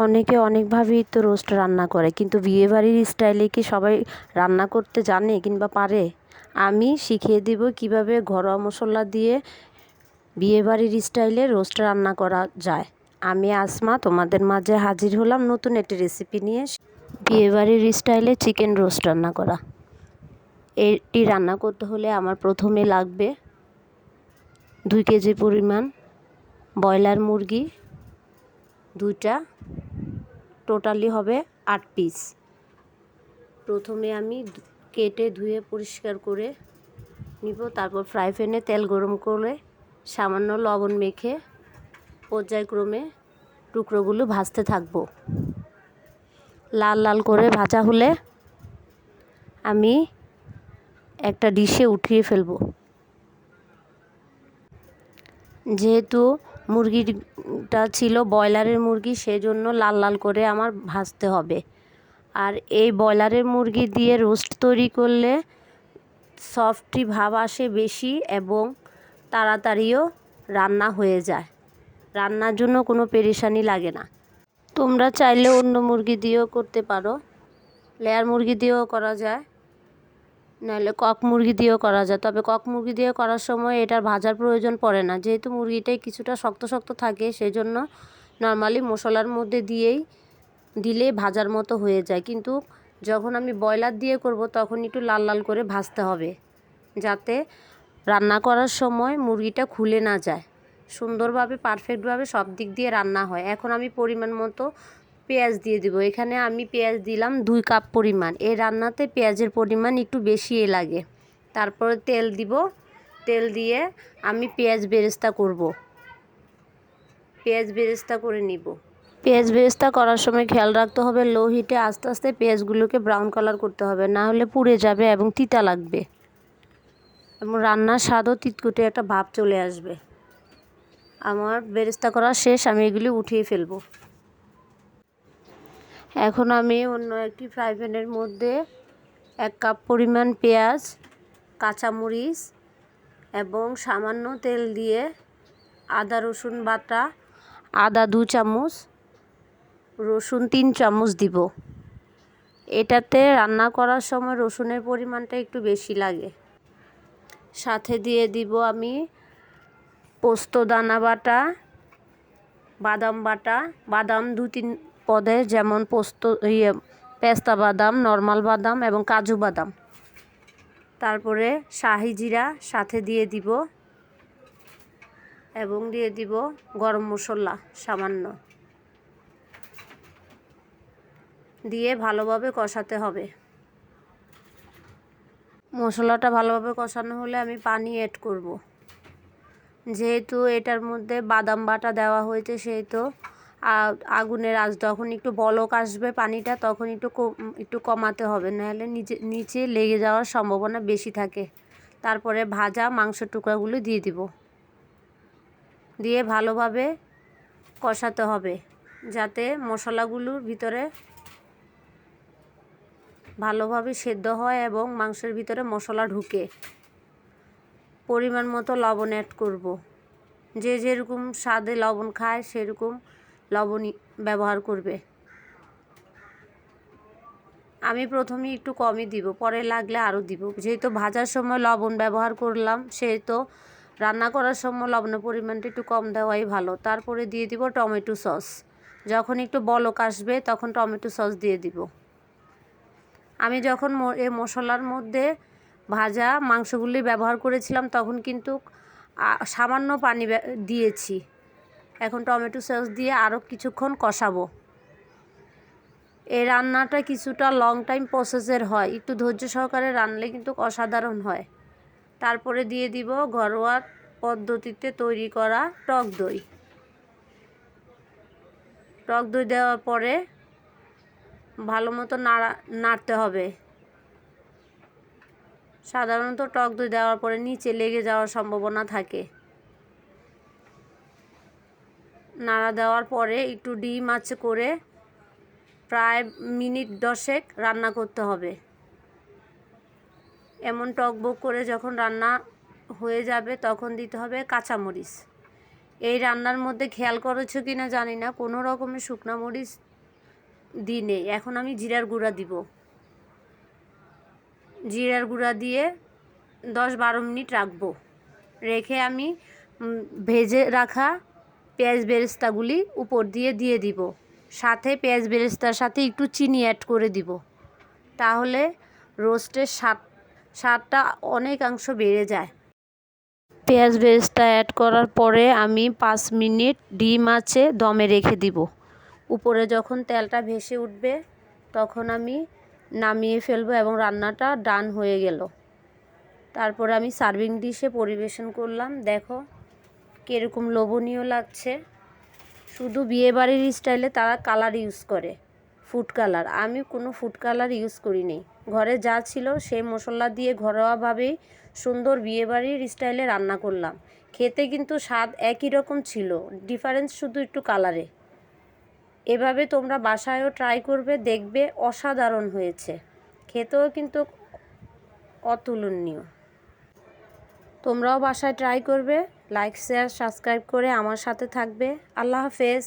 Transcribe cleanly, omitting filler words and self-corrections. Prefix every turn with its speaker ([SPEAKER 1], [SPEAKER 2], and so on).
[SPEAKER 1] অনেকে অনেকভাবেই তো রোস্ট রান্না করে, কিন্তু বিয়েবাড়ির স্টাইলে কি সবাই রান্না করতে জানে কিংবা পারে? আমি শিখিয়ে দিব কিভাবে ঘরোয়া মশলা দিয়ে বিয়েবাড়ির স্টাইলে রোস্ট রান্না করা যায়। আমি আসমা তোমাদের মাঝে হাজির হলাম নতুন একটি রেসিপি নিয়ে। বিয়েবাড়ির স্টাইলে চিকেন রোস্ট রান্না করা। এটি রান্না করতে হলে আমার প্রথমে লাগবে 2 কেজি পরিমাণ ব্রয়লার মুরগি, 2টা, টোটালি হবে 8 পিস। প্রথমে আমি কেটে ধুয়ে পরিষ্কার করে নিব। তারপর ফ্রাই প্যানে তেল গরম করে সামান্য লবণ মেখে পর্যায়ক্রমে টুকরোগুলো ভাজতে থাকবো। লাল লাল করে ভাজা হলে আমি একটা ডিশে উঠিয়ে ফেলবো। যেহেতু মুরগিটা ছিল ব্রয়লারের মুরগি, সেজন্য লাল লাল করে আমার ভাজতে হবে। আর এই ব্রয়লারের মুরগি দিয়ে রোস্ট তৈরি করলে সফটি ভাব আসে বেশি এবং তাড়াতাড়িও রান্না হয়ে যায়। রান্নার জন্য কোনো পেরেশানি লাগে না। তোমরা চাইলে অন্য মুরগি দিয়েও করতে পারো, লেয়ার মুরগি দিয়েও করা যায়, নাহলে কক মুরগি দিয়েও করা যায়। তবে কক মুরগি দিয়ে করার সময় এটার ভাজার প্রয়োজন পড়ে না, যেহেতু মুরগিটাই কিছুটা শক্ত শক্ত থাকে, সেজন্য নর্মালি মশলার মধ্যে দিলে ভাজার মতো হয়ে যায়। কিন্তু যখন আমি ব্রয়লার দিয়ে করব তখন একটু লাল লাল করে ভাজতে হবে, যাতে রান্না করার সময় মুরগিটা খুলে না যায়, সুন্দরভাবে পারফেক্টভাবে সব দিক দিয়ে রান্না হয়। এখন আমি পরিমাণ মতো পেঁয়াজ দিয়ে দিব। এখানে আমি পেঁয়াজ দিলাম 2 কাপ পরিমাণ। এই রান্নাতে পেঁয়াজের পরিমাণ একটু বেশি লাগে। তারপরে তেল দিব। তেল দিয়ে আমি পেঁয়াজ বেরেস্তা করব। পেঁয়াজ বেরেস্তা করে নিব। পেঁয়াজ বেরেস্তা করার সময় খেয়াল রাখতে হবে লো হিটে আস্তে আস্তে পেঁয়াজগুলোকে ব্রাউন কালার করতে হবে, না হলে পুড়ে যাবে এবং তিতা লাগবে এবং রান্নার স্বাদও তিতকুটে একটা ভাব চলে আসবে। আমার বেরেস্তা করা শেষ, আমি এগুলি উঠিয়ে ফেলবো। এখন আমি অন্য একটি ফ্রাই প্যানের মধ্যে 1 কাপ পরিমাণ পেঁয়াজ, কাঁচামরিচ এবং সামান্য তেল দিয়ে আদা রসুন বাটা, আদা 2 চামচ, রসুন 3 চামচ দিব। এটাতে রান্না করার সময় রসুনের পরিমাণটা একটু বেশি লাগে। সাথে দিয়ে দিব আমি পোস্ত দানা বাটা, বাদাম বাটা, বাদাম 2-3 পদের, যেমন পেস্তা বাদাম, নর্মাল বাদাম এবং কাজু বাদাম। তারপরে শাহি জিরা সাথে দিয়ে দিব এবং দিয়ে দিব গরম মশলা সামান্য, দিয়ে ভালোভাবে কষাতে হবে। মশলাটা ভালোভাবে কষানো হলে আমি পানি অ্যাড করব। যেহেতু এটার মধ্যে বাদাম বাটা দেওয়া হয়েছে, সেহেতু আগুনের আঁচ যখন একটু বলক আসবে পানিটা, তখন একটু কমাতে হবে, নাহলে নিচে লেগে যাওয়ার সম্ভাবনা বেশি থাকে। তারপরে ভাজা মাংসের টুকরাগুলো দিয়ে দিব। দিয়ে ভালোভাবে কষাতে হবে, যাতে মশলাগুলোর ভিতরে ভালোভাবে সেদ্ধ হয় এবং মাংসের ভিতরে মশলা ঢুকে। পরিমাণ মতো লবণ অ্যাড করব। যে যেরকম স্বাদে লবণ খায় সেরকম লবণ ব্যবহার করবে। আমি প্রথমে একটু কমই দিব, পরে লাগলে আরও দিব। যেহেতু ভাজার সময় লবণ ব্যবহার করলাম, সেহেতু রান্না করার সময় লবণের পরিমাণটা একটু কম দেওয়াই ভালো। তারপরে দিয়ে দিব টমেটো সস। যখন একটু বলক আসবে তখন টমেটো সস দিয়ে দিব। আমি যখন এই মশলার মধ্যে ভাজা মাংসগুলি ব্যবহার করেছিলাম তখন কিন্তু সামান্য পানি দিয়েছি। এখন টমেটো সস দিয়ে আরও কিছুক্ষণ কষাবো। এই রান্নাটা কিছুটা লং টাইম প্রসেসের হয়, একটু ধৈর্য সহকারে রান্নলে কিন্তু অসাধারণ হয়। তারপরে দিয়ে দিব ঘরোয়া পদ্ধতিতে তৈরি করা টক দই। টক দই দেওয়ার পরে ভালো মতো নাড়তে হবে। সাধারণত টক দই দেওয়ার পরে নিচে লেগে যাওয়ার সম্ভাবনা থাকে। নাড়া দেওয়ার পরে একটু ডিম আঁচে করে প্রায় মিনিট 10 রান্না করতে হবে। এমন টকবক করে যখন রান্না হয়ে যাবে তখন দিতে হবে কাঁচামরিচ। এই রান্নার মধ্যে খেয়াল করেছো কি না জানি না, কোনো রকমের শুকনা মরিচ দিই নেই। এখন আমি জিরার গুঁড়া দিব। জিরার গুঁড়া দিয়ে 10-12 মিনিট রাখবো। রেখে আমি ভেজে রাখা পেঁয়াজ বেরেস্তাগুলি উপর দিয়ে দিব। সাথে পেঁয়াজ বেরেস্তার সাথে একটু চিনি অ্যাড করে দিব। তাহলে রোস্টের স্বাদটা অনেকাংশ বেড়ে যায়। পেঁয়াজ বেরেস্তা অ্যাড করার পরে আমি 5 মিনিট ডিম আঁচে দমে রেখে দিব। উপরে যখন তেলটা ভেসে উঠবে তখন আমি নামিয়ে ফেলবো এবং রান্নাটা ডান হয়ে গেল। তারপরে আমি সার্ভিং ডিশে পরিবেশন করলাম। দেখো কীরকম লোভনীয় লাগছে। শুধু বিয়েবাড়ির স্টাইলে তারা কালার ইউজ করে, ফুড কালার। আমি কোনো ফুড কালার ইউজ করিনি। ঘরে যা ছিল সেই মশলা দিয়ে ঘরোয়াভাবেই সুন্দর বিয়েবাড়ির স্টাইলে রান্না করলাম। খেতে কিন্তু স্বাদ একই রকম ছিল, ডিফারেন্স শুধু একটু কালারে। এভাবে তোমরা বাসায়ও ট্রাই করবে, দেখবে অসাধারণ হয়েছে। খেতেও কিন্তু অতুলনীয়। তোমরাও বাসায় ট্রাই করবে। লাইক, শেয়ার, সাবস্ক্রাইব করে আমার সাথে থাকবে। আল্লাহ হাফেজ।